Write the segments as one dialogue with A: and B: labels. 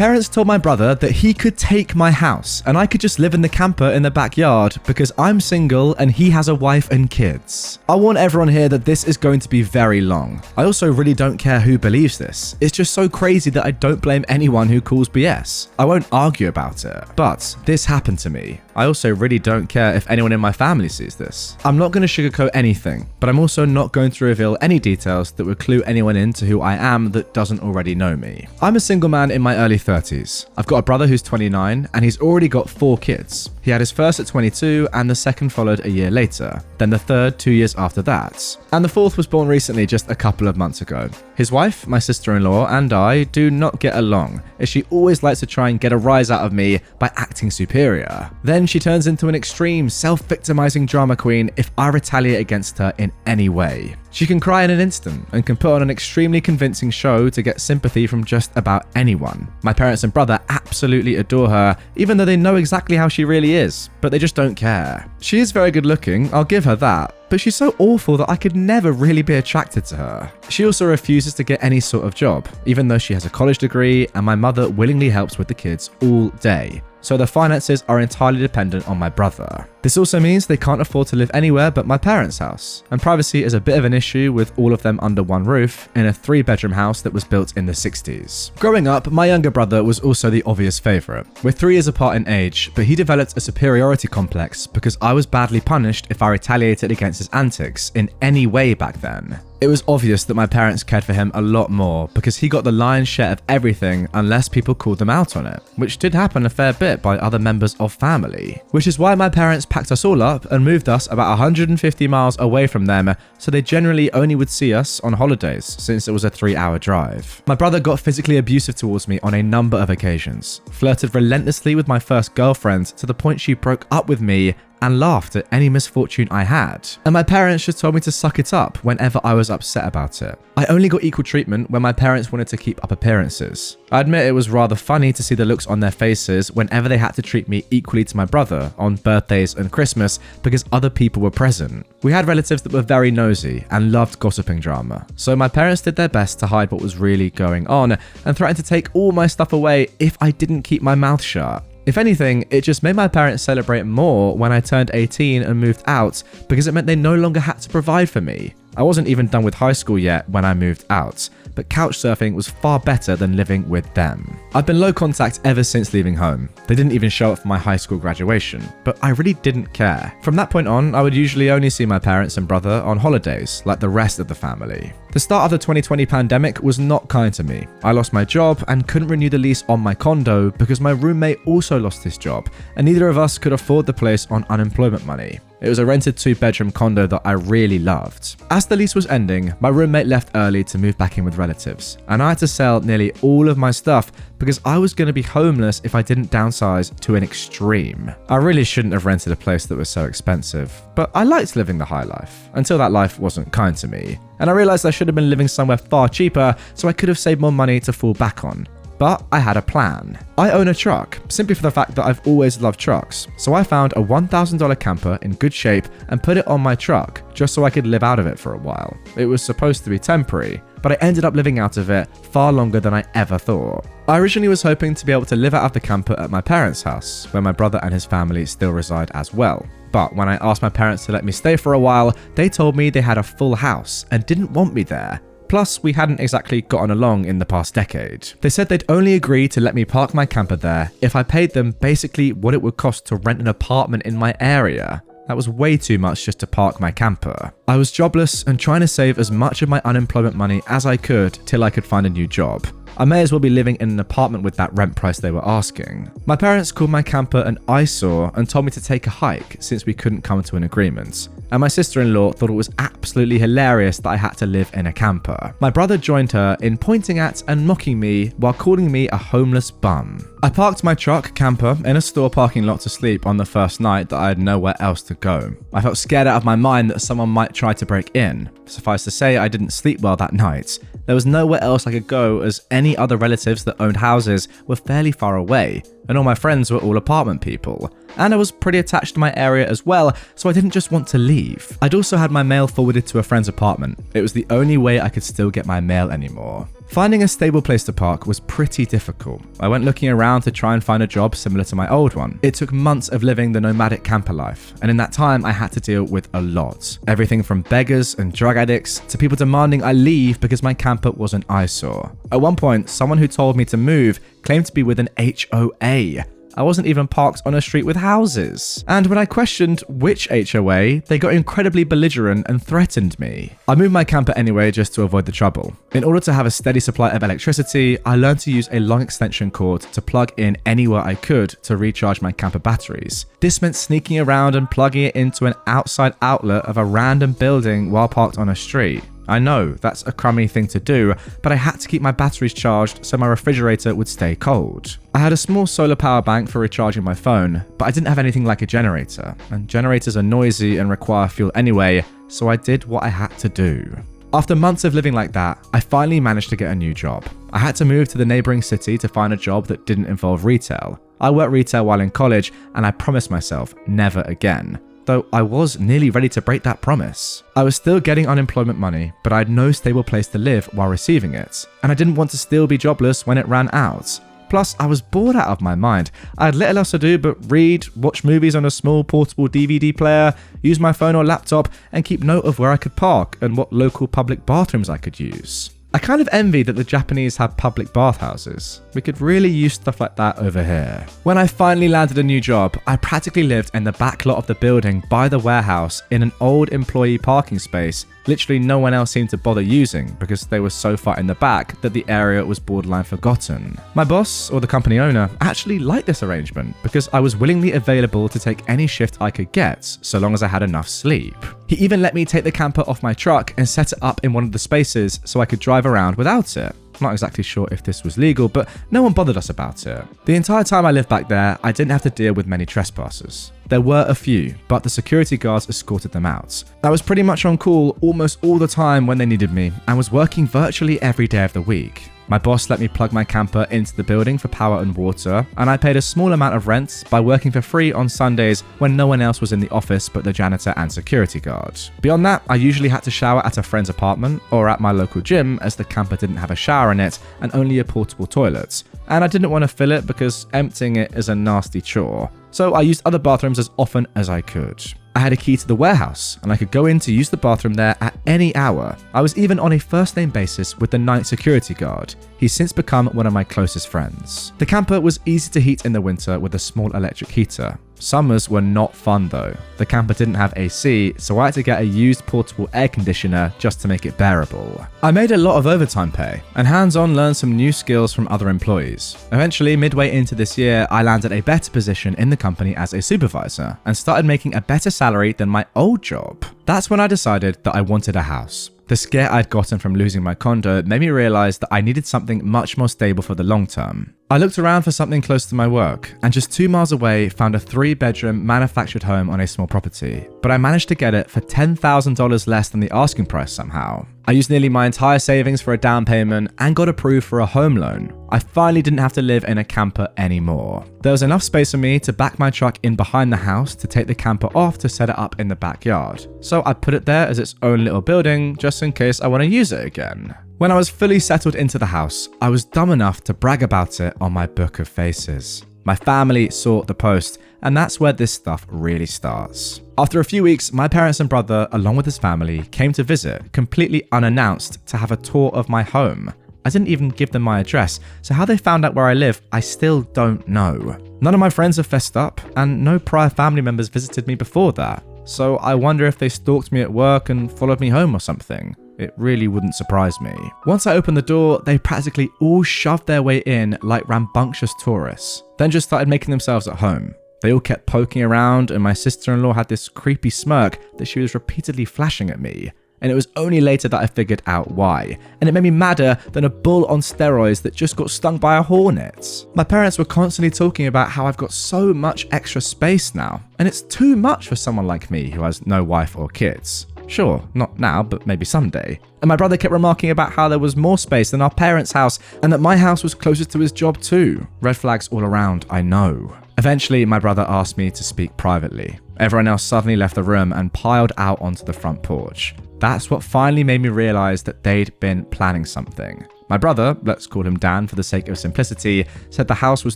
A: parents told my brother that he could take my house and I could just live in the camper in the backyard because I'm single and he has a wife and kids. I warn everyone here that this is going to be very long. I also really don't care who believes this. It's just so crazy that I don't blame anyone who calls BS. I won't argue about it, but this happened to me. I also really don't care if anyone in my family sees this. I'm not going to sugarcoat anything, but I'm also not going to reveal any details that would clue anyone into who I am that doesn't already know me. I'm a single man in my early 30s. I've got a brother who's 29 and he's already got 4 kids. He had his first at 22 and the second followed a year later, then the third 2 years after that. And the fourth was born recently just a couple of months ago. His wife, my sister-in-law, and I do not get along, as she always likes to try and get a rise out of me by acting superior. Then she turns into an extreme, self-victimizing drama queen if I retaliate against her in any way. She can cry in an instant and can put on an extremely convincing show to get sympathy from just about anyone. My parents and brother absolutely adore her, even though they know exactly how she really is, but they just don't care. She is very good looking, I'll give her that, but she's so awful that I could never really be attracted to her. She also refuses to get any sort of job, even though she has a college degree, and my mother willingly helps with the kids all day. So their finances are entirely dependent on my brother. This also means they can't afford to live anywhere but my parents' house, and privacy is a bit of an issue with all of them under one roof in a 3-bedroom house that was built in the 60s. Growing up, my younger brother was also the obvious favourite. We're 3 years apart in age, but he developed a superiority complex because I was badly punished if I retaliated against his antics in any way back then. It was obvious that my parents cared for him a lot more because he got the lion's share of everything unless people called them out on it, which did happen a fair bit by other members of family. Which is why my parents packed us all up and moved us about 150 miles away from them, so they generally only would see us on holidays since it was a 3-hour drive. My brother got physically abusive towards me on a number of occasions, flirted relentlessly with my first girlfriend to the point she broke up with me and laughed at any misfortune I had. And my parents just told me to suck it up whenever I was upset about it. I only got equal treatment when my parents wanted to keep up appearances. I admit it was rather funny to see the looks on their faces whenever they had to treat me equally to my brother on birthdays and Christmas because other people were present. We had relatives that were very nosy and loved gossiping drama, so my parents did their best to hide what was really going on and threatened to take all my stuff away if I didn't keep my mouth shut. If anything, it just made my parents celebrate more when I turned 18 and moved out because it meant they no longer had to provide for me. I wasn't even done with high school yet when I moved out, but couch surfing was far better than living with them. I've been low contact ever since leaving home. They didn't even show up for my high school graduation, but I really didn't care. From that point on, I would usually only see my parents and brother on holidays, like the rest of the family. The start of the 2020 pandemic was not kind to me. I lost my job and couldn't renew the lease on my condo because my roommate also lost his job, and neither of us could afford the place on unemployment money. It was a rented 2-bedroom condo that I really loved. As the lease was ending, my roommate left early to move back in with relatives, and I had to sell nearly all of my stuff because I was going to be homeless if I didn't downsize to an extreme. I really shouldn't have rented a place that was so expensive, but I liked living the high life, until that life wasn't kind to me. And I realized I should have been living somewhere far cheaper so I could have saved more money to fall back on. But I had a plan. I own a truck, simply for the fact that I've always loved trucks. So I found a $1,000 camper in good shape and put it on my truck, just so I could live out of it for a while. It was supposed to be temporary, but I ended up living out of it far longer than I ever thought. I originally was hoping to be able to live out of the camper at my parents' house, where my brother and his family still reside as well. But when I asked my parents to let me stay for a while, they told me they had a full house and didn't want me there. Plus, we hadn't exactly gotten along in the past decade. They said they'd only agree to let me park my camper there if I paid them basically what it would cost to rent an apartment in my area. That was way too much just to park my camper. I was jobless and trying to save as much of my unemployment money as I could till I could find a new job. I may as well be living in an apartment with that rent price they were asking. My parents called my camper an eyesore and told me to take a hike since we couldn't come to an agreement. And my sister-in-law thought it was absolutely hilarious that I had to live in a camper. My brother joined her in pointing at and mocking me while calling me a homeless bum. I parked my truck camper in a store parking lot to sleep on the first night that I had nowhere else to go. I felt scared out of my mind that someone might try to break in. Suffice to say, I didn't sleep well that night. There was nowhere else I could go as any other relatives that owned houses were fairly far away, and all my friends were all apartment people. And I was pretty attached to my area as well, so I didn't just want to leave. I'd also had my mail forwarded to a friend's apartment. It was the only way I could still get my mail anymore. Finding a stable place to park was pretty difficult. I went looking around to try and find a job similar to my old one. It took months of living the nomadic camper life, and in that time I had to deal with a lot. Everything from beggars and drug addicts to people demanding I leave because my camper was an eyesore. At one point, someone who told me to move claimed to be with an HOA. I wasn't even parked on a street with houses. And when I questioned which HOA, they got incredibly belligerent and threatened me. I moved my camper anyway just to avoid the trouble. In order to have a steady supply of electricity, I learned to use a long extension cord to plug in anywhere I could to recharge my camper batteries. This meant sneaking around and plugging it into an outside outlet of a random building while parked on a street. I know, that's a crummy thing to do, but I had to keep my batteries charged so my refrigerator would stay cold. I had a small solar power bank for recharging my phone, but I didn't have anything like a generator, and generators are noisy and require fuel anyway, so I did what I had to do. After months of living like that, I finally managed to get a new job. I had to move to the neighboring city to find a job that didn't involve retail. I worked retail while in college, and I promised myself never again. Though I was nearly ready to break that promise. I was still getting unemployment money, but I had no stable place to live while receiving it, and I didn't want to still be jobless when it ran out. Plus, I was bored out of my mind. I had little else to do but read, watch movies on a small portable DVD player, use my phone or laptop, and keep note of where I could park and what local public bathrooms I could use. I kind of envy that the Japanese have public bathhouses. We could really use stuff like that over here. When I finally landed a new job, I practically lived in the back lot of the building by the warehouse in an old employee parking space literally no one else seemed to bother using because they were so far in the back that the area was borderline forgotten. My boss, or the company owner, actually liked this arrangement because I was willingly available to take any shift I could get so long as I had enough sleep. He even let me take the camper off my truck and set it up in one of the spaces so I could drive around without it. I'm not exactly sure if this was legal, but no one bothered us about it. The entire time I lived back there, I didn't have to deal with many trespassers. There were a few, but the security guards escorted them out. I was pretty much on call almost all the time when they needed me, and was working virtually every day of the week. My boss let me plug my camper into the building for power and water, and I paid a small amount of rent by working for free on Sundays when no one else was in the office but the janitor and security guard. Beyond that, I usually had to shower at a friend's apartment or at my local gym as the camper didn't have a shower in it and only a portable toilet, and I didn't want to fill it because emptying it is a nasty chore. So I used other bathrooms as often as I could. I had a key to the warehouse, and I could go in to use the bathroom there at any hour. I was even on a first-name basis with the night security guard. He's since become one of my closest friends. The camper was easy to heat in the winter with a small electric heater. Summers were not fun though. The camper didn't have AC, so I had to get a used portable air conditioner just to make it bearable. I made a lot of overtime pay, and hands-on learned some new skills from other employees. Eventually, midway into this year, I landed a better position in the company as a supervisor, and started making a better salary than my old job. That's when I decided that I wanted a house. The scare I'd gotten from losing my condo made me realize that I needed something much more stable for the long term. I looked around for something close to my work, and just 2 miles away found a 3-bedroom manufactured home on a small property, but I managed to get it for $10,000 less than the asking price somehow. I used nearly my entire savings for a down payment and got approved for a home loan. I finally didn't have to live in a camper anymore. There was enough space for me to back my truck in behind the house to take the camper off to set it up in the backyard. So I put it there as its own little building just in case I want to use it again. When I was fully settled into the house, I was dumb enough to brag about it on my book of faces. My family saw the post, and that's where this stuff really starts. After a few weeks, my parents and brother, along with his family, came to visit, completely unannounced, to have a tour of my home. I didn't even give them my address, so how they found out where I live, I still don't know. None of my friends have fessed up, and no prior family members visited me before that. So I wonder if they stalked me at work and followed me home or something. It really wouldn't surprise me. Once I opened the door, they practically all shoved their way in like rambunctious tourists, then just started making themselves at home. They all kept poking around, and my sister-in-law had this creepy smirk that she was repeatedly flashing at me. And it was only later that I figured out why. And it made me madder than a bull on steroids that just got stung by a hornet. My parents were constantly talking about how I've got so much extra space now, and it's too much for someone like me who has no wife or kids. Sure, not now, but maybe someday. And my brother kept remarking about how there was more space than our parents' house, and that my house was closest to his job too. Red flags all around, I know. Eventually, my brother asked me to speak privately. Everyone else suddenly left the room and piled out onto the front porch. That's what finally made me realize that they'd been planning something. My brother, let's call him Dan for the sake of simplicity, said the house was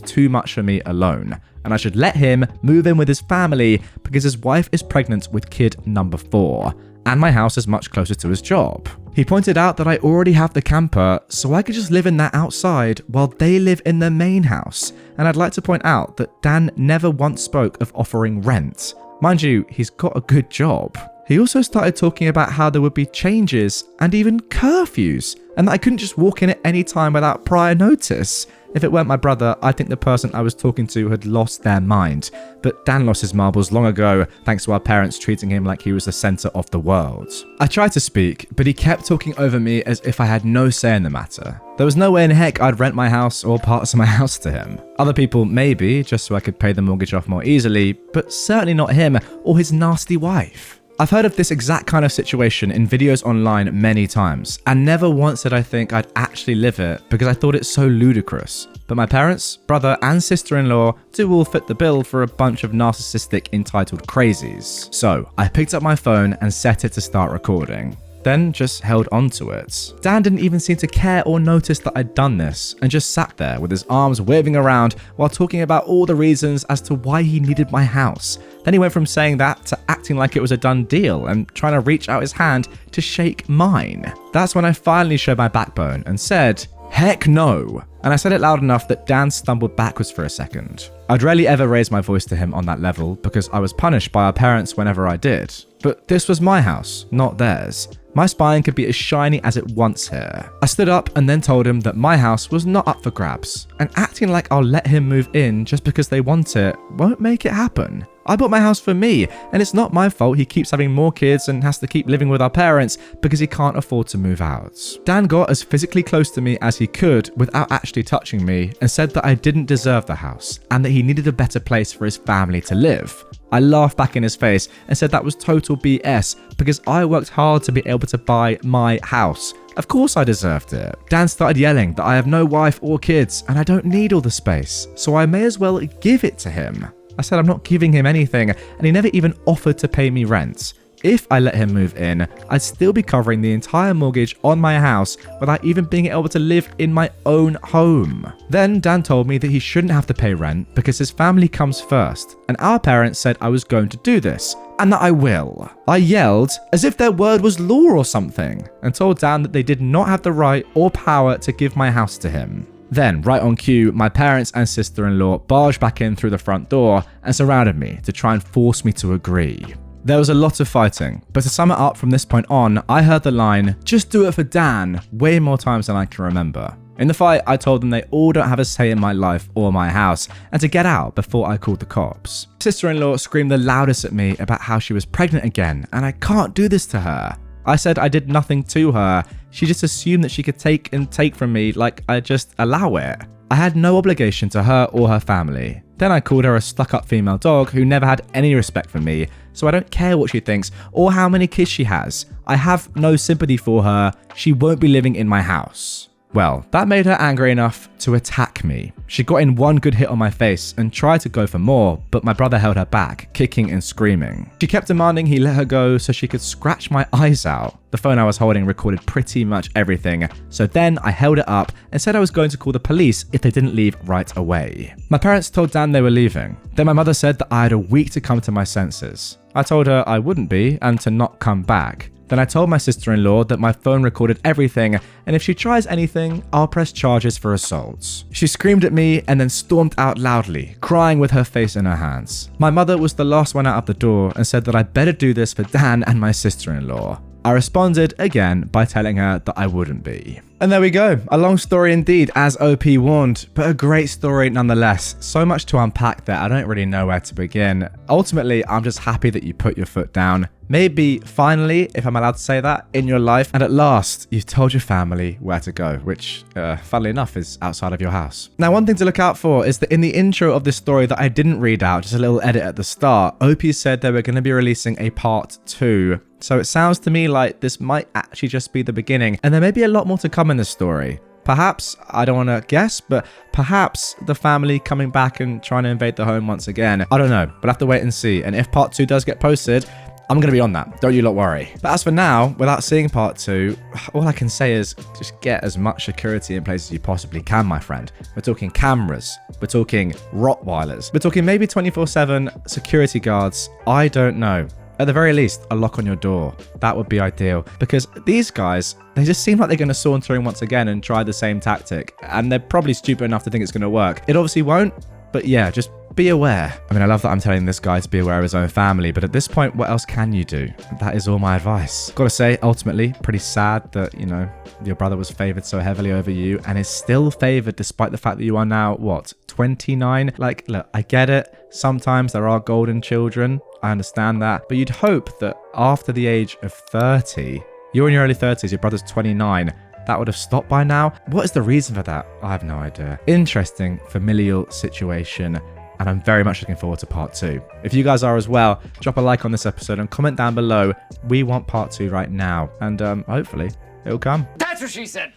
A: too much for me alone, and I should let him move in with his family because his wife is pregnant with kid number 4, and my house is much closer to his job. He pointed out that I already have the camper, so I could just live in that outside while they live in the main house, and I'd like to point out that Dan never once spoke of offering rent. Mind you, he's got a good job. He also started talking about how there would be changes and even curfews, and that I couldn't just walk in at any time without prior notice. If it weren't my brother, I think the person I was talking to had lost their mind. But Dan lost his marbles long ago, thanks to our parents treating him like he was the center of the world. I tried to speak, but he kept talking over me as if I had no say in the matter. There was no way in heck I'd rent my house or parts of my house to him. Other people, maybe, just so I could pay the mortgage off more easily, but certainly not him or his nasty wife. I've heard of this exact kind of situation in videos online many times, and never once did I think I'd actually live it because I thought it so ludicrous. But my parents, brother, and sister-in-law do all fit the bill for a bunch of narcissistic entitled crazies. So I picked up my phone and set it to start recording. Then just held onto it. Dan didn't even seem to care or notice that I'd done this, and just sat there with his arms waving around while talking about all the reasons as to why he needed my house. Then he went from saying that to acting like it was a done deal and trying to reach out his hand to shake mine. That's when I finally showed my backbone and said, "Heck no." And I said it loud enough that Dan stumbled backwards for a second. I'd rarely ever raise my voice to him on that level because I was punished by our parents whenever I did. But this was my house, not theirs. My spine could be as shiny as it wants here. I stood up and then told him that my house was not up for grabs, and acting like I'll let him move in just because they want it won't make it happen. I bought my house for me, and it's not my fault he keeps having more kids and has to keep living with our parents because he can't afford to move out. Dan got as physically close to me as he could without actually touching me and said that I didn't deserve the house and that he needed a better place for his family to live. I laughed back in his face and said that was total BS because I worked hard to be able to buy my house. Of course I deserved it. Dan started yelling that I have no wife or kids and I don't need all the space, so I may as well give it to him. I said I'm not giving him anything, and he never even offered to pay me rent. If I let him move in, I'd still be covering the entire mortgage on my house without even being able to live in my own home. Then Dan told me that he shouldn't have to pay rent because his family comes first, and our parents said I was going to do this, and that I will. I yelled as if their word was law or something, and told Dan that they did not have the right or power to give my house to him. Then, right on cue, my parents and sister-in-law barged back in through the front door and surrounded me to try and force me to agree. There was a lot of fighting, but to sum it up from this point on, I heard the line, "Just do it for Dan," way more times than I can remember. In the fight, I told them they all don't have a say in my life or my house, and to get out before I called the cops. Sister-in-law screamed the loudest at me about how she was pregnant again, and I can't do this to her. I said I did nothing to her. She just assumed that she could take from me like I just allow it. I had no obligation to her or her family. Then I called her a stuck-up female dog who never had any respect for me, so I don't care what she thinks or how many kids she has. I have no sympathy for her. She won't be living in my house. Well, that made her angry enough to attack me. She got in one good hit on my face and tried to go for more, but my brother held her back, kicking and screaming. She kept demanding he let her go so she could scratch my eyes out. The phone I was holding recorded pretty much everything, so then I held it up and said I was going to call the police if they didn't leave right away. My parents told Dan they were leaving. Then my mother said that I had a week to come to my senses. I told her I wouldn't be and to not come back. Then I told my sister-in-law that my phone recorded everything, and if she tries anything, I'll press charges for assault. She screamed at me and then stormed out loudly, crying with her face in her hands. My mother was the last one out of the door and said that I'd better do this for Dan and my sister-in-law. I responded again by telling her that I wouldn't be. And there we go. A long story indeed, as OP warned, but a great story nonetheless. So much to unpack there, I don't really know where to begin. Ultimately, I'm just happy that you put your foot down. Maybe, finally, if I'm allowed to say that, in your life, and at last, you've told your family where to go, which, funnily enough, is outside of your house. Now, one thing to look out for is that in the intro of this story that I didn't read out, just a little edit at the start, OP said they were going to be releasing a part 2. So it sounds to me like this might actually just be the beginning, and there may be a lot more to come in this story. Perhaps, I don't want to guess, but perhaps the family coming back and trying to invade the home once again. I don't know, but I have to wait and see. And if part 2 does get posted, I'm going to be on that. Don't you lot worry. But as for now, without seeing part 2, all I can say is just get as much security in place as you possibly can, my friend. We're talking cameras. We're talking Rottweilers. We're talking maybe 24/7 security guards. I don't know. At the very least, a lock on your door. That would be ideal. Because these guys, they just seem like they're going to saunter in once again and try the same tactic. And they're probably stupid enough to think it's going to work. It obviously won't, but yeah, just be aware. I mean, I love that I'm telling this guy to be aware of his own family, but at this point, what else can you do? That is all my advice. Gotta say, ultimately, pretty sad that, you know, your brother was favored so heavily over you and is still favored despite the fact that you are now, what, 29? Like, look, I get it. Sometimes there are golden children. I understand that. But you'd hope that after the age of 30, you're in your early 30s, your brother's 29, that would have stopped by now. What is the reason for that? I have no idea. Interesting familial situation. And I'm very much looking forward to part 2. If you guys are as well, drop a like on this episode and comment down below. We want part 2 right now. And hopefully it'll come.
B: That's what she said.